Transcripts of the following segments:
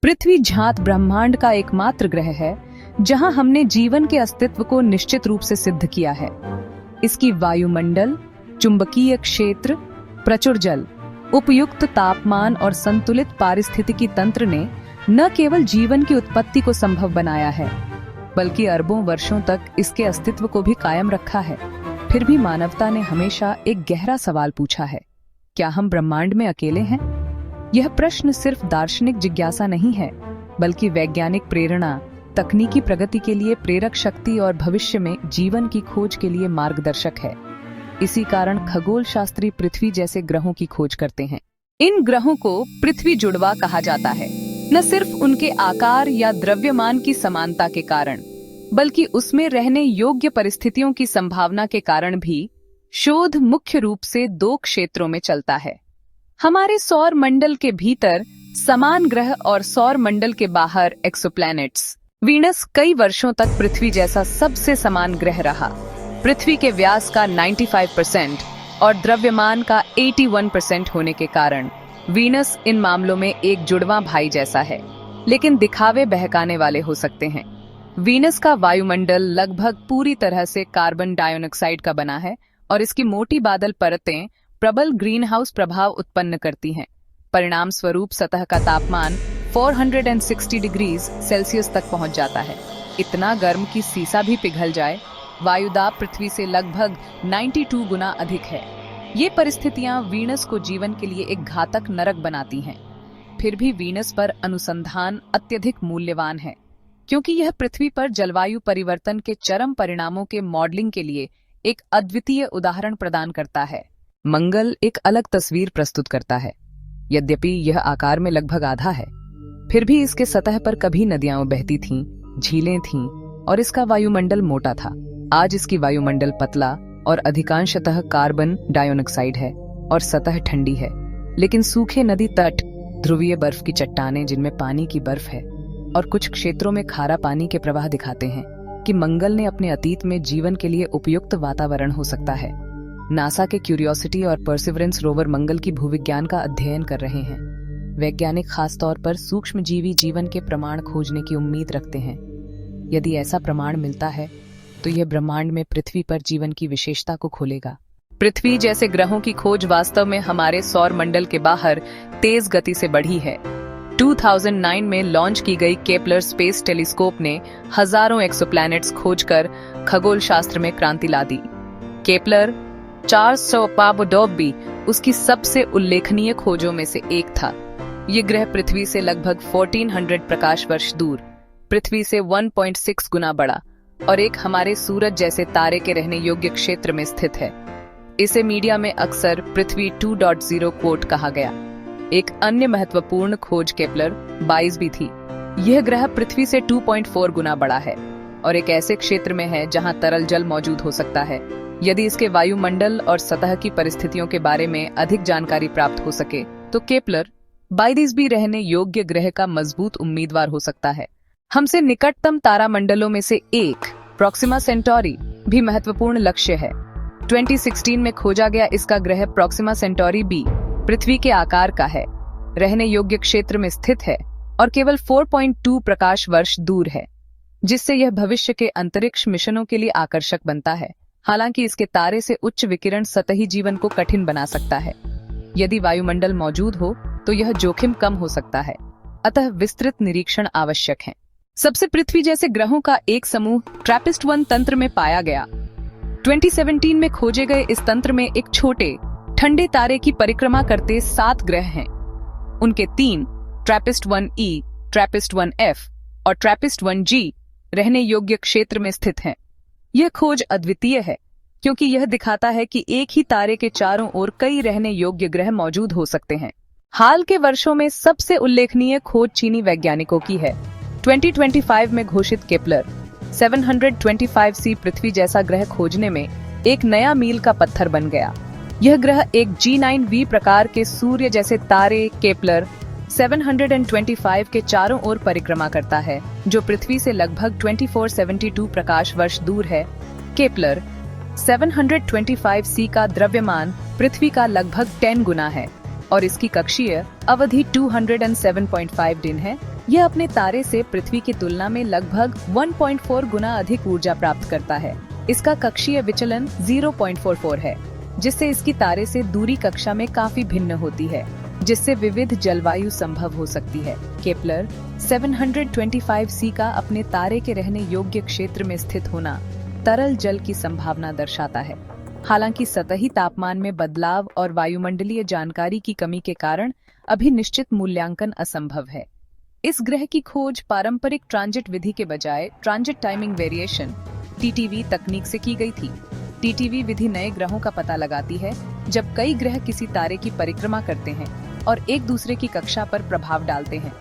पृथ्वी झात ब्रह्मांड का एकमात्र ग्रह है जहां हमने जीवन के अस्तित्व को निश्चित रूप से सिद्ध किया है। इसकी वायुमंडल, चुंबकीय क्षेत्र, प्रचुर जल, उपयुक्त तापमान और संतुलित पारिस्थितिकी तंत्र ने न केवल जीवन की उत्पत्ति को संभव बनाया है, बल्कि अरबों वर्षों तक इसके अस्तित्व को भी कायम रखा है। फिर भी मानवता ने हमेशा एक गहरा सवाल पूछा है, क्या हम ब्रह्मांड में अकेले हैं? यह प्रश्न सिर्फ दार्शनिक जिज्ञासा नहीं है, बल्कि वैज्ञानिक प्रेरणा, तकनीकी प्रगति के लिए प्रेरक शक्ति और भविष्य में जीवन की खोज के लिए मार्गदर्शक है। इसी कारण खगोल शास्त्री पृथ्वी जैसे ग्रहों की खोज करते हैं। इन ग्रहों को पृथ्वी जुड़वा कहा जाता है, न सिर्फ उनके आकार या द्रव्यमान की समानता के कारण, बल्कि उसमें रहने योग्य परिस्थितियों की संभावना के कारण भी। शोध मुख्य रूप से दो क्षेत्रों में चलता है। हमारे सौर मंडल के भीतर समान ग्रह और सौर मंडल के बाहर एक्सोप्लैनेट्स। वीनस कई वर्षों तक पृथ्वी जैसा सबसे समान ग्रह रहा। पृथ्वी के व्यास का 95% और द्रव्यमान का 81% होने के कारण वीनस इन मामलों में एक जुड़वां भाई जैसा है, लेकिन दिखावे बहकाने वाले हो सकते हैं। वीनस का वायुमंडल लगभग पूरी तरह से कार्बन डाइऑक्साइड का बना है और इसकी मोटी बादल परतें प्रबल ग्रीन हाउस प्रभाव उत्पन्न करती हैं। परिणाम स्वरूप सतह का तापमान 460 डिग्री सेल्सियस तक पहुंच जाता है, इतना गर्म कि सीसा भी पिघल जाए। वायुदाब पृथ्वी से लगभग 92 गुना अधिक है। ये परिस्थितियां वीनस को जीवन के लिए एक घातक नरक बनाती हैं। फिर भी वीनस पर अनुसंधान अत्यधिक मूल्यवान है, क्योंकि यह पृथ्वी पर जलवायु परिवर्तन के चरम परिणामों के मॉडलिंग के लिए एक अद्वितीय उदाहरण प्रदान करता है। मंगल एक अलग तस्वीर प्रस्तुत करता है। यद्यपि यह आकार में लगभग आधा है, फिर भी इसके सतह पर कभी नदियां बहती थीं, झीलें थीं और इसका वायुमंडल मोटा था। आज इसकी वायुमंडल पतला और अधिकांशतः कार्बन डाइऑक्साइड है और सतह ठंडी है, लेकिन सूखे नदी तट, ध्रुवीय बर्फ की चट्टानें जिनमें पानी की बर्फ है और कुछ क्षेत्रों में खारा पानी के प्रवाह दिखाते हैं कि मंगल ने अपने अतीत में जीवन के लिए उपयुक्त वातावरण हो सकता है। नासा के क्यूरियोसिटी और परसिवरेंस रोवर मंगल की भूविज्ञान का अध्ययन कर रहे हैं। वैज्ञानिक खासतौर पर सूक्ष्मजीवी जीवन के प्रमाण खोजने की उम्मीद रखते हैं। यदि ऐसा प्रमाण मिलता है तो यह ब्रह्मांड में पृथ्वी पर जीवन की विशेषता को खोलेगा। पृथ्वी जैसे ग्रहों की खोज वास्तव में हमारे सौर मंडल के बाहर तेज गति से बढ़ी है। 2009 में लॉन्च की गई केपलर स्पेस टेलीस्कोप ने हजारों एक्सोप्लैनेट्स खोजकर खगोल शास्त्र में क्रांति ला दी। केपलर 400 भी उसकी सबसे उल्लेखनीय खोजों में से एक था। ये ग्रह पृथ्वी से लगभग 1400 प्रकाश वर्ष दूर, पृथ्वी से 1.6 गुना बड़ा और एक हमारे सूरज जैसे तारे के रहने योग्य क्षेत्र में स्थित है। इसे मीडिया में अक्सर पृथ्वी 2.0 कोट कहा गया। एक अन्य महत्वपूर्ण खोज केपलर 22 भी थी। यह ग्रह पृथ्वी से 2.4 गुना बड़ा है और एक ऐसे क्षेत्र में है जहां तरल जल मौजूद हो सकता है। यदि इसके वायुमंडल और सतह की परिस्थितियों के बारे में अधिक जानकारी प्राप्त हो सके तो केपलर 22 भी रहने योग्य ग्रह का मजबूत उम्मीदवार हो सकता है। हमसे निकटतम तारामंडलों में से एक प्रोक्सिमा सेंटोरी भी महत्वपूर्ण लक्ष्य है। 2016 में खोजा गया इसका ग्रह प्रोक्सिमा सेंटोरी बी पृथ्वी के आकार का है, रहने योग्य क्षेत्र में स्थित है और केवल 4.2 प्रकाश वर्ष दूर है, जिससे यह भविष्य के अंतरिक्ष मिशनों के लिए आकर्षक बनता है। हालांकि इसके तारे से उच्च विकिरण सतही जीवन को कठिन बना सकता है। यदि वायुमंडल मौजूद हो तो यह जोखिम कम हो सकता है, अतः विस्तृत निरीक्षण आवश्यक है। सबसे पृथ्वी जैसे ग्रहों का एक समूह ट्रैपिस्ट-1 तंत्र में पाया गया। 2017 में खोजे गए इस तंत्र में एक छोटे ठंडे तारे की परिक्रमा करते 7 ग्रह हैं। उनके 3 ट्रैपिस्ट-1e, ट्रैपिस्ट-1f और ट्रैपिस्ट-1g रहने योग्य क्षेत्र में स्थित हैं। यह खोज अद्वितीय है क्योंकि यह दिखाता है कि एक ही तारे के चारों ओर कई रहने योग्य ग्रह मौजूद हो सकते हैं। हाल के वर्षों में सबसे उल्लेखनीय खोज चीनी वैज्ञानिकों की है। 2025 में घोषित केपलर 725c पृथ्वी जैसा ग्रह खोजने में एक नया मील का पत्थर बन गया। यह ग्रह एक G9V प्रकार के सूर्य जैसे तारे केपलर 725 के चारों ओर परिक्रमा करता है, जो पृथ्वी से लगभग 2472 प्रकाश वर्ष दूर है। केपलर 725c का द्रव्यमान पृथ्वी का लगभग 10 गुना है और इसकी कक्षीय अवधि 207.5 दिन है, यह अपने तारे से पृथ्वी की तुलना में लगभग 1.4 गुना अधिक ऊर्जा प्राप्त करता है। इसका कक्षीय विचलन 0.44 है, जिससे इसकी तारे से दूरी कक्षा में काफी भिन्न होती है, जिससे विविध जलवायु संभव हो सकती है। केपलर 725c का अपने तारे के रहने योग्य क्षेत्र में स्थित होना तरल जल की संभावना दर्शाता है। हालांकि सतही तापमान में बदलाव और वायुमंडलीय जानकारी की कमी के कारण अभी निश्चित मूल्यांकन असंभव है। इस ग्रह की खोज पारंपरिक ट्रांजिट विधि के बजाय ट्रांजिट टाइमिंग वेरिएशन (TTV) तकनीक से की गई थी। TTV विधि नए ग्रहों का पता लगाती है जब कई ग्रह किसी तारे की परिक्रमा करते हैं और एक दूसरे की कक्षा पर प्रभाव डालते हैं।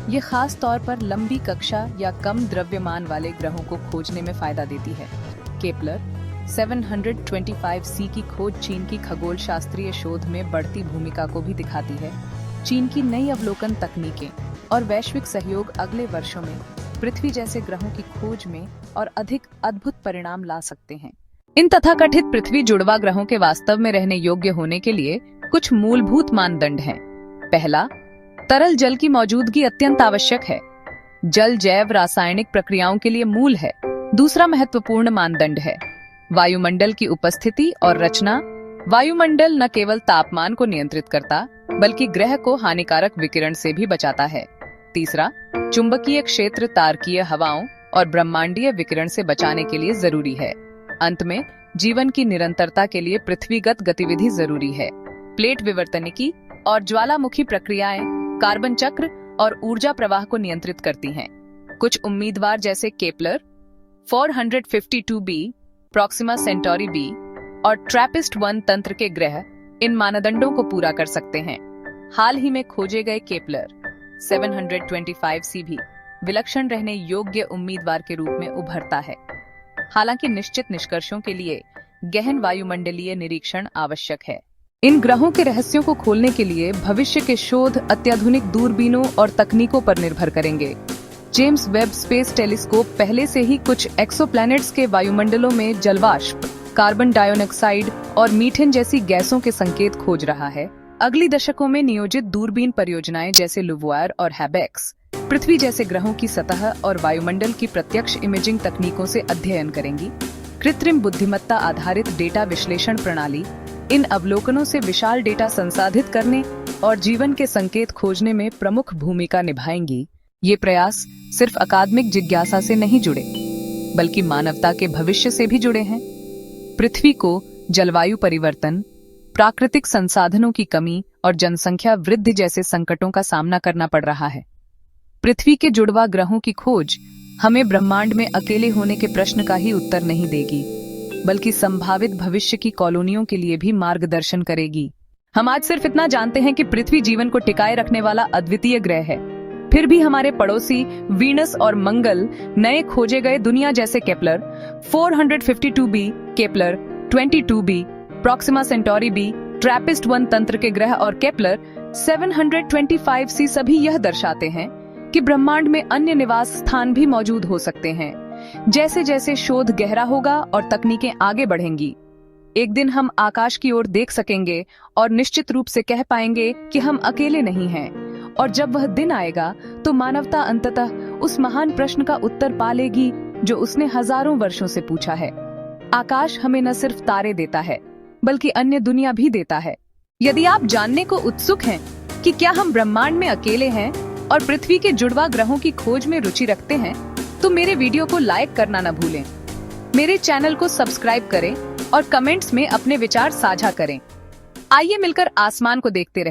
ये खास तौर पर लंबी कक्षा या कम द्रव्यमान वाले ग्रहों को खोजने में फायदा देती है। केपलर 725c की खोज चीन की खगोल शास्त्रीय शोध में बढ़ती भूमिका को भी दिखाती है। चीन की नई अवलोकन तकनीकें और वैश्विक सहयोग अगले वर्षों में पृथ्वी जैसे ग्रहों की खोज में और अधिक अद्भुत परिणाम ला सकते हैं। इन तथाकथित पृथ्वी जुड़वा ग्रहों के वास्तव में रहने योग्य होने के लिए कुछ मूलभूत मानदंड हैं। पहला, तरल जल की मौजूदगी अत्यंत आवश्यक है। जल जैव रासायनिक प्रक्रियाओं के लिए मूल है। दूसरा महत्वपूर्ण मानदंड है वायुमंडल की उपस्थिति और रचना। वायुमंडल न केवल तापमान को नियंत्रित करता, बल्कि ग्रह को हानिकारक विकिरण से भी बचाता है। तीसरा, चुंबकीय क्षेत्र तारकीय हवाओं और ब्रह्मांडीय विकिरण से बचाने के लिए जरूरी है। अंत में, जीवन की निरंतरता के लिए पृथ्वीगत गतिविधि जरूरी है। प्लेट विवर्तनिकी और ज्वालामुखी प्रक्रियाएं कार्बन चक्र और ऊर्जा प्रवाह को नियंत्रित करती हैं। कुछ उम्मीदवार जैसे Kepler 452b, Proxima Centauri b और ट्रैपिस्ट-1 तंत्र के ग्रह इन मानदंडों को पूरा कर सकते हैं। हाल ही में खोजे गए केपलर 725c भी विलक्षण रहने योग्य उम्मीदवार के रूप में उभरता है। हालांकि निश्चित निष्कर्षों के लिए गहन वायुमंडलीय निरीक्षण आवश्यक है। इन ग्रहों के रहस्यों को खोलने के लिए भविष्य के शोध अत्याधुनिक दूरबीनों और तकनीकों पर निर्भर करेंगे। जेम्स वेब स्पेस टेलीस्कोप पहले से ही कुछ एक्सोप्लैनेट्स के वायुमंडलों में जलवाष्प, कार्बन डाइऑक्साइड और मीथेन जैसी गैसों के संकेत खोज रहा है। अगली दशकों में नियोजित दूरबीन परियोजनाएं जैसे लुवोयर और हैबेक्स पृथ्वी जैसे ग्रहों की सतह और वायुमंडल की प्रत्यक्ष इमेजिंग तकनीकों से अध्ययन करेंगी। कृत्रिम बुद्धिमत्ता आधारित डेटा विश्लेषण प्रणाली इन अवलोकनों से विशाल डेटा संसाधित करने और जीवन के संकेत खोजने में प्रमुख भूमिका निभाएंगी। ये प्रयास सिर्फ अकादमिक जिज्ञासा से नहीं जुड़े, बल्कि मानवता के भविष्य से भी जुड़े हैं। पृथ्वी को जलवायु परिवर्तन, प्राकृतिक संसाधनों की कमी और जनसंख्या वृद्धि जैसे संकटों का सामना करना पड़ रहा है। पृथ्वी के जुड़वा ग्रहों की खोज हमें ब्रह्मांड में अकेले होने के प्रश्न का ही उत्तर नहीं देगी, बल्कि संभावित भविष्य की कॉलोनियों के लिए भी मार्गदर्शन करेगी। हम आज सिर्फ इतना जानते हैं कि पृथ्वी जीवन को टिकाए रखने वाला अद्वितीय ग्रह है। फिर भी हमारे पड़ोसी वीनस और मंगल, नए खोजे गए दुनिया जैसे Kepler 452b, Kepler 22b, Proxima Centauri b, TRAPPIST-1 तंत्र के ग्रह और केपलर 725c सभी यह दर्शाते हैं कि ब्रह्मांड में अन्य निवास स्थान भी मौजूद हो सकते हैं। जैसे जैसे शोध गहरा होगा और तकनीकें आगे बढ़ेंगी, एक दिन हम आकाश की ओर देख सकेंगे और निश्चित रूप से कह पाएंगे कि हम अकेले नहीं हैं। और जब वह दिन आएगा तो मानवता अंततः उस महान प्रश्न का उत्तर पा लेगी जो उसने हजारों वर्षों से पूछा है। आकाश हमें न सिर्फ तारे देता है, बल्कि अन्य दुनिया भी देता है। यदि आप जानने को उत्सुक हैं कि क्या हम ब्रह्मांड में अकेले हैं और पृथ्वी के जुड़वा ग्रहों की खोज में रुचि रखते हैं, तो मेरे वीडियो को लाइक करना न भूलें। मेरे चैनल को सब्सक्राइब करें और कमेंट्स में अपने विचार साझा करें। आइए मिलकर आसमान को देखते रहें।